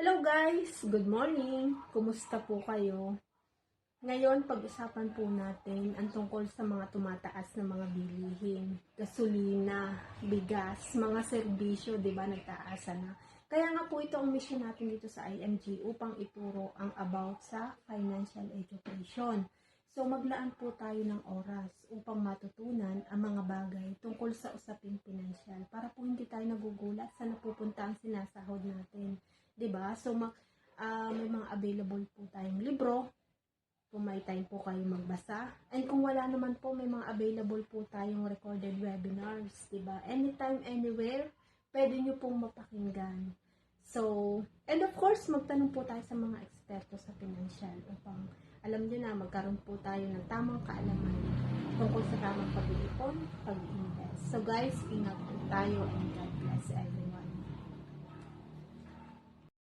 Hello guys! Good morning! Kumusta po kayo? Ngayon, pag-usapan po natin ang tungkol sa mga tumataas na mga bilihin. Gasolina, bigas, mga serbisyo, di ba, nagtaasa na. Kaya nga po ito ang mission natin dito sa IMG upang ituro ang about sa financial education. So, maglaan po tayo ng oras upang matutunan ang mga bagay tungkol sa usaping pinansyal para po hindi tayo nagugulat sa napupunta ang sinasahod natin. 'Di ba? So, may mga available po tayong libro kung may time po kayo magbasa. And kung wala naman po, may mga available po tayong recorded webinars, 'di ba? Anytime, anywhere, pwede nyo pong mapakinggan. So, and of course, magtanong po tayo sa mga eksperto sa financial upang alam nyo na magkaroon po tayo ng tamang kaalaman tungkol sa tamang pag-iipon, pag-invest. So guys, ingat po tayo and God bless everyone.